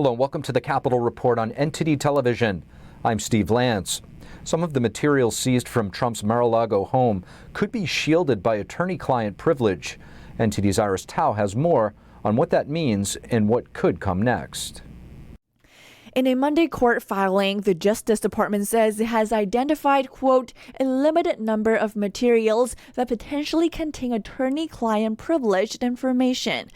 Hello and welcome to the Capitol Report on NTD Television. I'm Steve Lance. Some of the materials seized from Trump's Mar-a-Lago home could be shielded by attorney-client privilege. NTD's Iris Tao has more on what that means and what could come next. In a Monday court filing, the Justice Department says it has identified, quote, a limited number of materials that potentially contain attorney-client privileged information.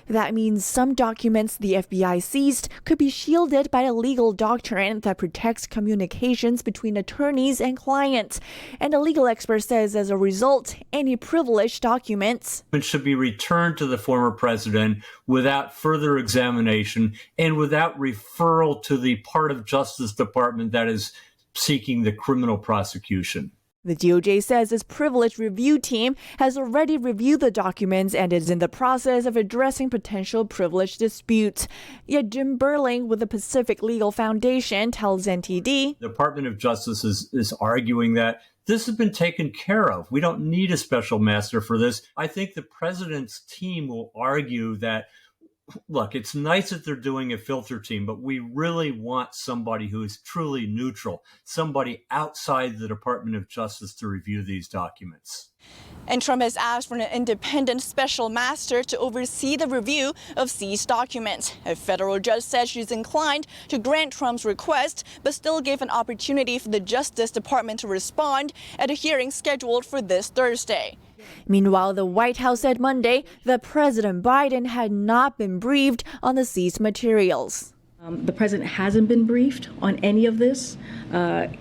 That means some documents the FBI seized could be shielded by a legal doctrine that protects communications between attorneys and clients. And a legal expert says as a result, any privileged documents should be returned to the former president without further examination and without referral to the part of Justice Department that is seeking the criminal prosecution. The DOJ says its privileged review team has already reviewed the documents and is in the process of addressing potential privilege disputes. Yet Jim Burling with the Pacific Legal Foundation tells NTD the Department of Justice is arguing that this has been taken care of. We don't need a special master for this. I think the president's team will argue that, look, it's nice that they're doing a filter team, but we really want somebody who is truly neutral, somebody outside the Department of Justice to review these documents. And Trump has asked for an independent special master to oversee the review of seized documents. A federal judge said she's inclined to grant Trump's request, but still gave an opportunity for the Justice Department to respond at a hearing scheduled for this Thursday. Meanwhile, the White House said Monday that President Biden had not been briefed on the seized materials. The president hasn't been briefed on any of this. None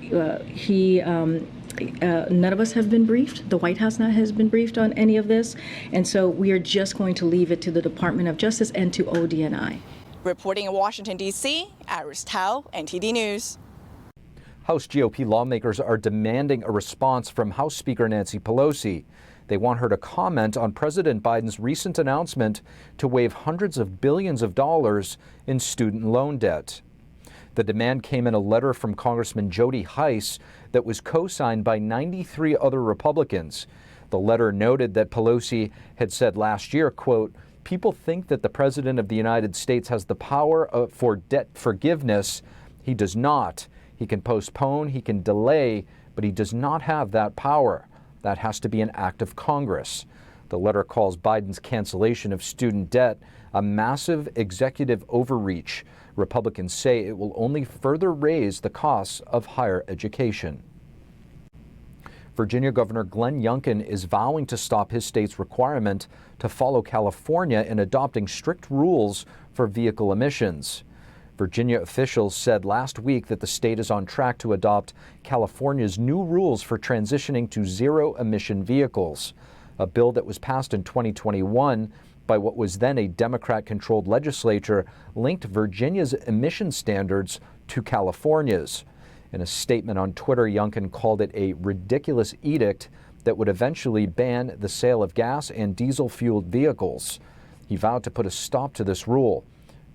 of us have been briefed. The White House has been briefed on any of this. And so we are just going to leave it to the Department of Justice and to ODNI. Reporting in Washington, D.C., Iris Tao, NTD News. House GOP lawmakers are demanding a response from House Speaker Nancy Pelosi. They want her to comment on President Biden's recent announcement to waive hundreds of billions of dollars in student loan debt. The demand came in a letter from Congressman Jody Hice that was co-signed by 93 other Republicans. The letter noted that Pelosi had said last year, quote, "People think that the President of the United States has the power for debt forgiveness. He does not. He can postpone, he can delay, but he does not have that power. That has to be an act of Congress." The letter calls Biden's cancellation of student debt a massive executive overreach. Republicans say it will only further raise the costs of higher education. Virginia Governor Glen Youngkin is vowing to stop his state's requirement to follow California in adopting strict rules for vehicle emissions. Virginia officials said last week that the state is on track to adopt California's new rules for transitioning to zero-emission vehicles, a bill that was passed in 2021 by what was then a Democrat-controlled legislature linked Virginia's emission standards to California's. In a statement on Twitter, Youngkin called it a ridiculous edict that would eventually ban the sale of gas and diesel-fueled vehicles. He vowed to put a stop to this rule.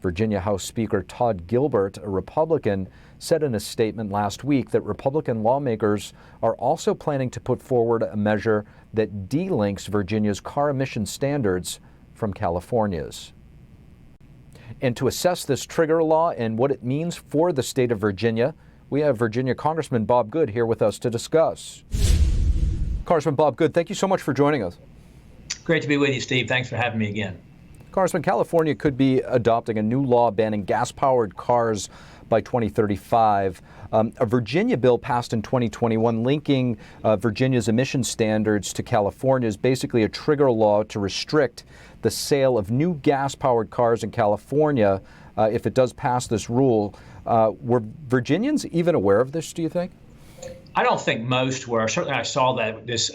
Virginia House Speaker Todd Gilbert, a Republican, said in a statement last week that Republican lawmakers are also planning to put forward a measure that delinks Virginia's car emission standards from California's. And to assess this trigger law and what it means for the state of Virginia, we have Virginia Congressman Bob Good here with us to discuss. Congressman Bob Good, thank you so much for joining us. Great to be with you, Steve. Thanks for having me again. Congressman, California could be adopting a new law banning gas-powered cars by 2035. A Virginia bill passed in 2021 linking Virginia's emission standards to California's, basically a trigger law to restrict the sale of new gas-powered cars in California if it does pass this rule. Were Virginians even aware of this, do you think? I don't think most were. Certainly I saw that this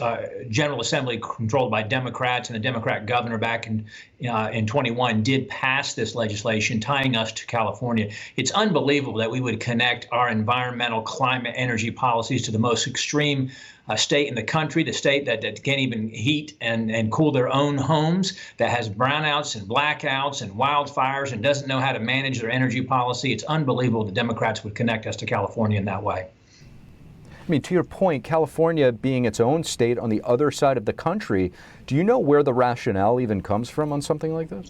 General Assembly controlled by Democrats and the Democrat governor back in 21 did pass this legislation tying us to California. It's unbelievable that we would connect our environmental, climate, energy policies to the most extreme state in the country, the state that can't even heat and cool their own homes, that has brownouts and blackouts and wildfires and doesn't know how to manage their energy policy. It's unbelievable the Democrats would connect us to California in that way. I mean, to your point, California being its own state on the other side of the country, do you know where the rationale even comes from on something like this?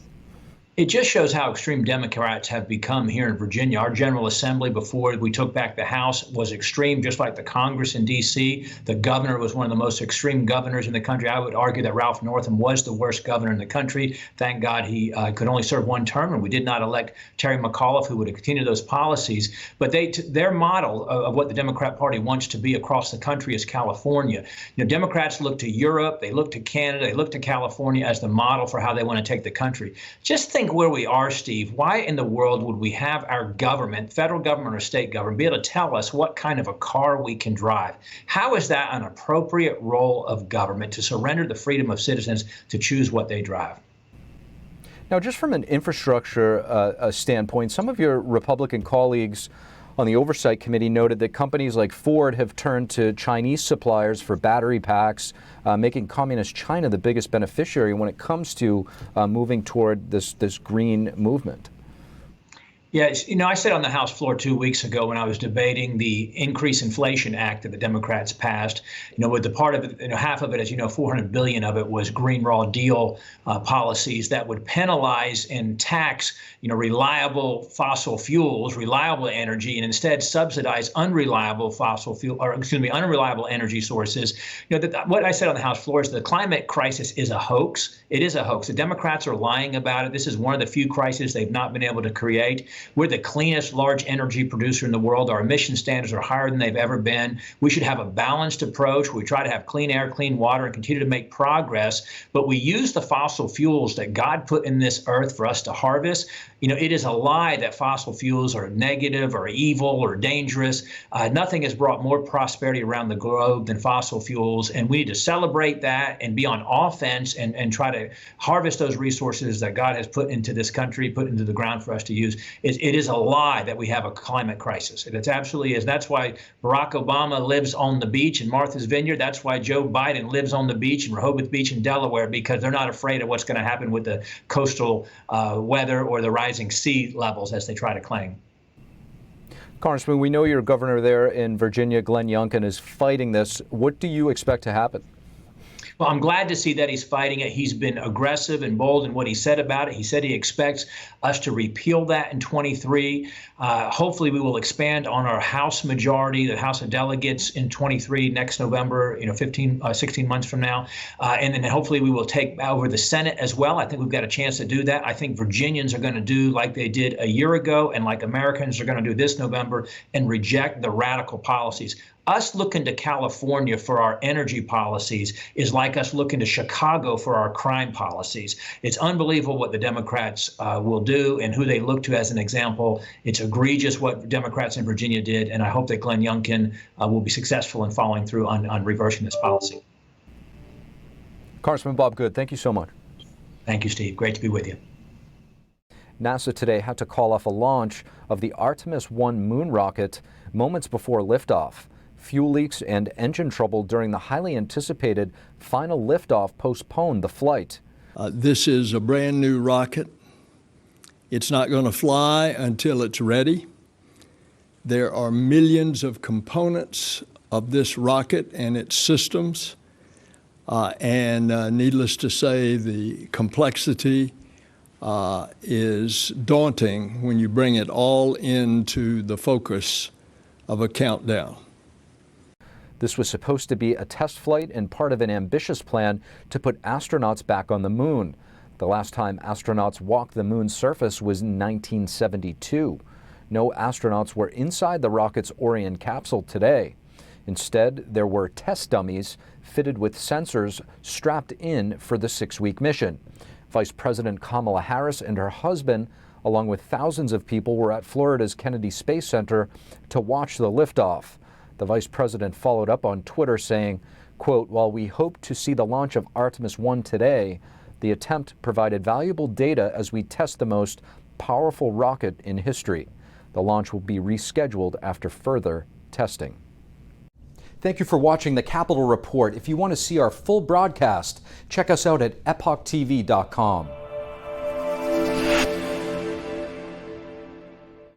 It just shows how extreme Democrats have become here in Virginia. Our General Assembly, before we took back the House, was extreme, just like the Congress in D.C. The governor was one of the most extreme governors in the country. I would argue that Ralph Northam was the worst governor in the country. Thank God he could only serve one term, and we did not elect Terry McAuliffe, who would have continued those policies. But their model of what the Democrat Party wants to be across the country is California. Democrats look to Europe, they look to Canada, they look to California as the model for how they want to take the country. Just think where we are, Steve. Why in the world would we have our government, federal government or state government, be able to tell us what kind of a car we can drive? How is that an appropriate role of government, to surrender the freedom of citizens to choose what they drive? Now, just from an infrastructure standpoint, some of your Republican colleagues on the Oversight Committee noted that companies like Ford have turned to Chinese suppliers for battery packs, making communist China the biggest beneficiary when it comes to moving toward this green movement. Yes, I said on the House floor 2 weeks ago when I was debating the Increase Inflation Act that the Democrats passed, with the part of it, half of it, as you know, $400 billion of it was green raw deal policies that would penalize and tax, reliable fossil fuels, reliable energy, and instead subsidize unreliable unreliable energy sources. What I said on the House floor is the climate crisis is a hoax. It is a hoax. The Democrats are lying about it. This is one of the few crises they've not been able to create. We're the cleanest large energy producer in the world. Our emission standards are higher than they've ever been. We should have a balanced approach. We try to have clean air, clean water, and continue to make progress. But we use the fossil fuels that God put in this earth for us to harvest. It is a lie that fossil fuels are negative or evil or dangerous. Nothing has brought more prosperity around the globe than fossil fuels. And we need to celebrate that and be on offense and try to harvest those resources that God has put into this country, put into the ground for us to use. It is a lie that we have a climate crisis. It absolutely is. That's why Barack Obama lives on the beach in Martha's Vineyard. That's why Joe Biden lives on the beach in Rehoboth Beach in Delaware, because they're not afraid of what's going to happen with the coastal weather or the rising sea levels, as they try to claim. Congressman, we know your governor there in Virginia, Glen Youngkin, is fighting this. What do you expect to happen? Well, I'm glad to see that he's fighting it. He's been aggressive and bold in what he said about it. He said he expects us to repeal that in 23. Hopefully, we will expand on our House majority, the House of Delegates, in 23 next November, 16 months from now. And then hopefully we will take over the Senate as well. I think we've got a chance to do that. I think Virginians are going to do like they did a year ago and like Americans are going to do this November and reject the radical policies. Us looking to California for our energy policies is like us looking to Chicago for our crime policies. It's unbelievable what the Democrats will do and who they look to as an example. It's egregious what Democrats in Virginia did, and I hope that Glen Youngkin will be successful in following through on reversing this policy. Congressman Bob Good, thank you so much. Thank you, Steve. Great to be with you. NASA today had to call off a launch of the Artemis 1 moon rocket moments before liftoff. Fuel leaks and engine trouble during the highly anticipated final liftoff postponed the flight. This is a brand new rocket. It's not going to fly until it's ready. There are millions of components of this rocket and its systems. And needless to say, the complexity is daunting when you bring it all into the focus of a countdown. This was supposed to be a test flight and part of an ambitious plan to put astronauts back on the moon. The last time astronauts walked the moon's surface was in 1972. No astronauts were inside the rocket's Orion capsule today. Instead, there were test dummies fitted with sensors strapped in for the 6-week mission. Vice President Kamala Harris and her husband, along with thousands of people, were at Florida's Kennedy Space Center to watch the liftoff. The vice president followed up on Twitter saying, quote, "While we hope to see the launch of Artemis 1 today, the attempt provided valuable data as we test the most powerful rocket in history. The launch will be rescheduled after further testing." Thank you for watching the Capitol Report. If you want to see our full broadcast, check us out at EpochTV.com.